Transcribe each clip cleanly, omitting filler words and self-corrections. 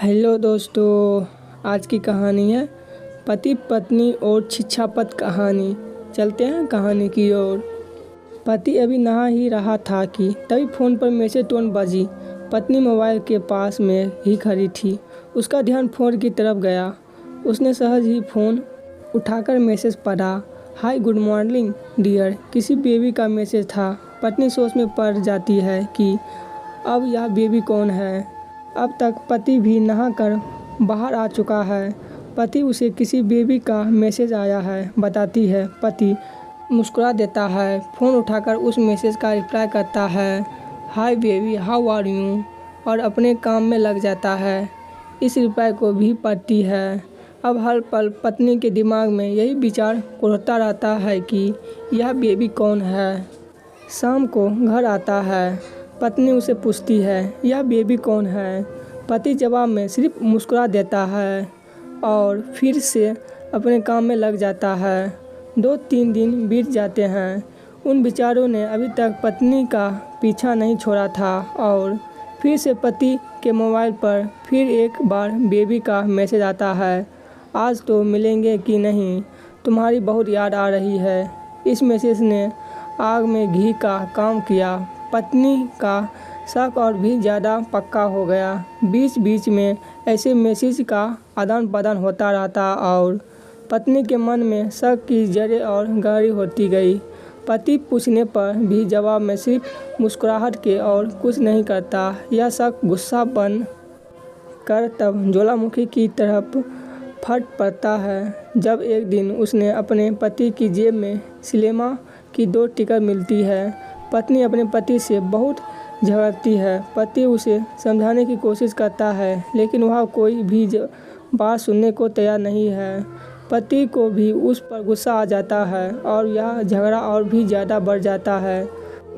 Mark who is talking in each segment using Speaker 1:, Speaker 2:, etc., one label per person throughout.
Speaker 1: Hello दोस्तों, आज की कहानी है पति पत्नी और शिक्षापद कहानी। चलते हैं कहानी की ओर। पति अभी नहा ही रहा था कि तभी फ़ोन पर मैसेज टोन बजी। पत्नी मोबाइल के पास में ही खड़ी थी। उसका ध्यान फ़ोन की तरफ गया। उसने सहज ही फ़ोन उठाकर मैसेज पढ़ा। Hi good morning dear. किसी बेबी का मैसेज था। पत्नी सोच में पड़ जाती है कि अब यह बेबी कौन है। अब तक पति भी नहाकर बाहर आ चुका है। पति उसे किसी बेबी का मैसेज आया है बताती है। पति मुस्कुरा देता है। फ़ोन उठाकर उस मैसेज का रिप्लाई करता है, hi baby how are you, और अपने काम में लग जाता है। इस रिप्लाई को भी पढ़ती है। अब हर पल पत्नी के दिमाग में यही विचार घूरता रहता है कि यह बेबी कौन है। शाम को घर आता है। पत्नी उसे पूछती है, यह बेबी कौन है। पति जवाब में सिर्फ मुस्कुरा देता है और फिर से अपने काम में लग जाता है। 2-3 दिन बीत जाते हैं। उन विचारों ने अभी तक पत्नी का पीछा नहीं छोड़ा था और फिर से पति के मोबाइल पर फिर एक बार बेबी का मैसेज आता है, आज तो मिलेंगे कि नहीं, तुम्हारी बहुत याद आ रही है। इस मैसेज ने आग में घी का काम किया। पत्नी का शक और भी ज़्यादा पक्का हो गया। बीच बीच में ऐसे मैसेज का आदान प्रदान होता रहता और पत्नी के मन में शक की जड़ें और गहरी होती गई। पति पूछने पर भी जवाब में सिर्फ मुस्कुराहट के और कुछ नहीं करता। यह शक गुस्सा बन कर तब ज्वालामुखी की तरफ फट पड़ता है जब एक दिन उसने अपने पति की जेब में सिनेमा की 2 टिकट मिलती है। पत्नी अपने पति से बहुत झगड़ती है। पति उसे समझाने की कोशिश करता है लेकिन वह कोई भी बात सुनने को तैयार नहीं है। पति को भी उस पर गुस्सा आ जाता है और यह झगड़ा और भी ज़्यादा बढ़ जाता है।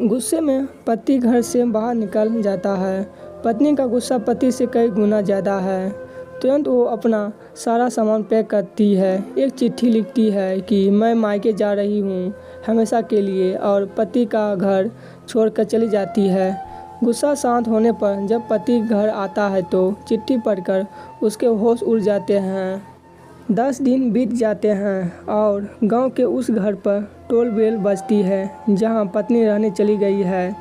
Speaker 1: गुस्से में पति घर से बाहर निकल जाता है। पत्नी का गुस्सा पति से कई गुना ज़्यादा है। तुरंत वो अपना सारा सामान पैक करती है। एक चिट्ठी लिखती है कि मैं मायके जा रही हूँ हमेशा के लिए, और पति का घर छोड़कर चली जाती है। गुस्सा शांत होने पर जब पति घर आता है तो चिट्ठी पढ़कर उसके होश उड़ जाते हैं। 10 दिन बीत जाते हैं और गांव के उस घर पर टोल बेल बजती है जहां पत्नी रहने चली गई है।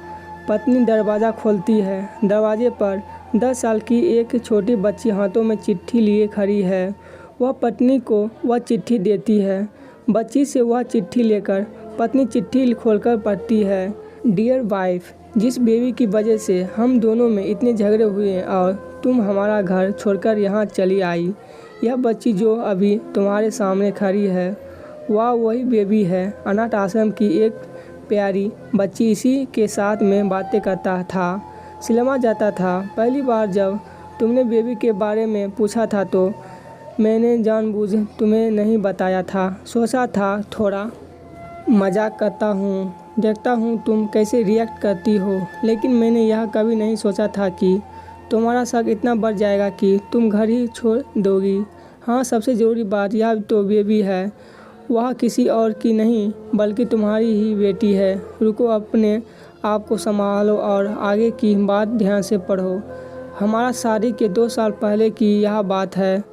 Speaker 1: पत्नी दरवाज़ा खोलती है। दरवाजे पर 10 साल की एक छोटी बच्ची हाथों में चिट्ठी लिए खड़ी है। वह पत्नी को वह चिट्ठी देती है। बच्ची से वह चिट्ठी लेकर पत्नी चिट्ठी खोलकर पढ़ती है, डियर वाइफ, जिस बेबी की वजह से हम दोनों में इतने झगड़े हुए और तुम हमारा घर छोड़कर यहाँ चली आई, यह बच्ची जो अभी तुम्हारे सामने खड़ी है वह वही बेबी है। अनाथ आश्रम की एक प्यारी बच्ची इसी के साथ में बातें करता था, सिनेमा जाता था। पहली बार जब तुमने बेबी के बारे में पूछा था तो मैंने जानबूझ तुम्हें नहीं बताया था। सोचा था थोड़ा मजाक करता हूँ, देखता हूँ तुम कैसे रिएक्ट करती हो, लेकिन मैंने यह कभी नहीं सोचा था कि तुम्हारा शक इतना बढ़ जाएगा कि तुम घर ही छोड़ दोगी। हाँ, सबसे ज़रूरी बात, यह तो बेबी है, वह किसी और की नहीं बल्कि तुम्हारी ही बेटी है। रुको, अपने आप को संभालो और आगे की बात ध्यान से पढ़ो। हमारा शादी के 2 साल पहले की यह बात है।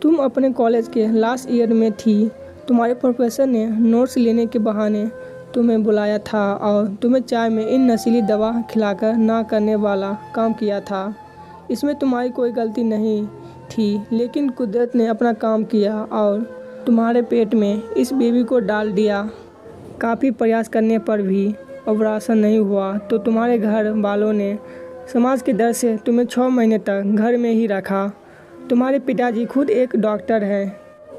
Speaker 1: तुम अपने कॉलेज के लास्ट ईयर में थी। तुम्हारे प्रोफेसर ने नोट्स लेने के बहाने तुम्हें बुलाया था और तुम्हें चाय में इन नशीली दवा खिलाकर ना करने वाला काम किया था। इसमें तुम्हारी कोई गलती नहीं थी, लेकिन कुदरत ने अपना काम किया और तुम्हारे पेट में इस बेबी को डाल दिया। काफ़ी प्रयास करने पर भी ऑपरेशन नहीं हुआ तो तुम्हारे घर वालों ने समाज के डर से तुम्हें 6 महीने तक घर में ही रखा। तुम्हारे पिताजी खुद एक डॉक्टर हैं,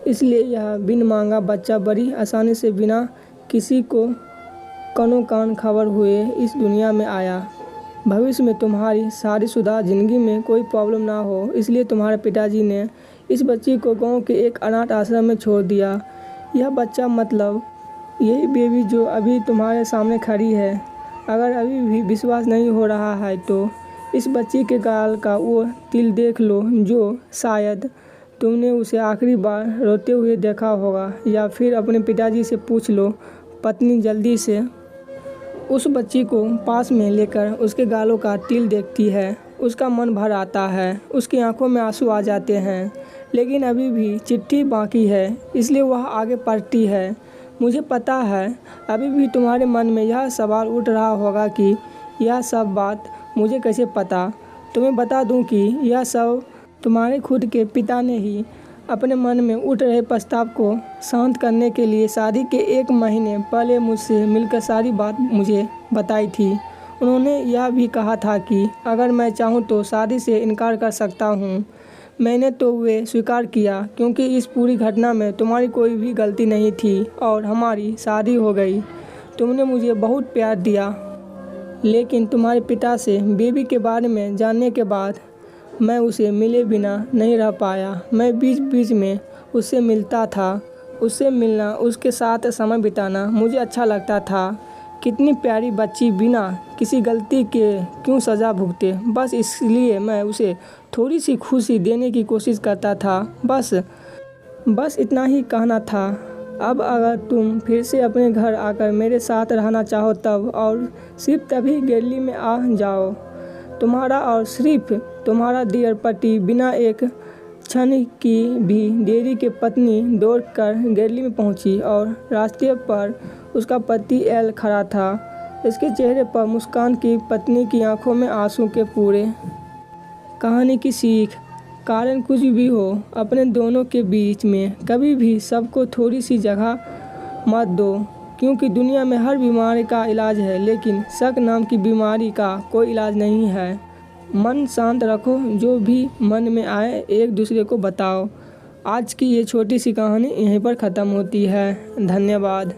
Speaker 1: इसलिए यह बिन मांगा बच्चा बड़ी आसानी से बिना किसी को कानो कान खबर हुए इस दुनिया में आया। भविष्य में तुम्हारी शादीशुदा ज़िंदगी में कोई प्रॉब्लम ना हो, इसलिए तुम्हारे पिताजी ने इस बच्ची को गांव के एक अनाथ आश्रम में छोड़ दिया। यह बच्चा मतलब यही बेबी जो अभी तुम्हारे सामने खड़ी है। अगर अभी भी विश्वास नहीं हो रहा है तो इस बच्ची के गाल का वो तिल देख लो जो शायद तुमने उसे आखिरी बार रोते हुए देखा होगा, या फिर अपने पिताजी से पूछ लो। पत्नी जल्दी से उस बच्ची को पास में लेकर उसके गालों का तिल देखती है उसका मन भर आता है, उसकी आंखों में आंसू आ जाते हैं, लेकिन अभी भी चिट्ठी बाकी है, इसलिए वह आगे पढ़ती है। मुझे पता है अभी भी तुम्हारे मन में यह सवाल उठ रहा होगा कि यह सब बात मुझे कैसे पता। तुम्हें बता दूं कि यह सब तुम्हारे खुद के पिता ने ही अपने मन में उठ रहे प्रस्ताव को शांत करने के लिए शादी के 1 महीने पहले मुझसे मिलकर सारी बात मुझे बताई थी। उन्होंने यह भी कहा था कि अगर मैं चाहूँ तो शादी से इनकार कर सकता हूँ। मैंने तो वे स्वीकार किया, क्योंकि इस पूरी घटना में तुम्हारी कोई भी गलती नहीं थी और हमारी शादी हो गई। तुमने मुझे बहुत प्यार दिया, लेकिन तुम्हारे पिता से बेबी के बारे में जानने के बाद मैं उसे मिले बिना नहीं रह पाया। मैं बीच बीच में उससे मिलता था। उससे मिलना, उसके साथ समय बिताना मुझे अच्छा लगता था। कितनी प्यारी बच्ची बिना किसी गलती के क्यों सज़ा भुगते। बस इसलिए मैं उसे थोड़ी सी खुशी देने की कोशिश करता था। बस इतना ही कहना था। अब अगर तुम फिर से अपने घर आकर मेरे साथ रहना चाहो तब, और सिर्फ तभी गैलरी में आ जाओ। तुम्हारा और सिर्फ तुम्हारा डियर पति। बिना एक क्षण की भी देरी के पत्नी दौड़कर गैलरी में पहुंची और रास्ते पर उसका पति एल खड़ा था। इसके चेहरे पर मुस्कान की पत्नी की आंखों में आंसू के पूरे। कहानी की सीख, कारण कुछ भी हो, अपने दोनों के बीच में कभी भी सबको थोड़ी सी जगह मत दो, क्योंकि दुनिया में हर बीमारी का इलाज है, लेकिन शक नाम की बीमारी का कोई इलाज नहीं है। मन शांत रखो, जो भी मन में आए एक दूसरे को बताओ। आज की ये छोटी सी कहानी यहीं पर ख़त्म होती है। धन्यवाद।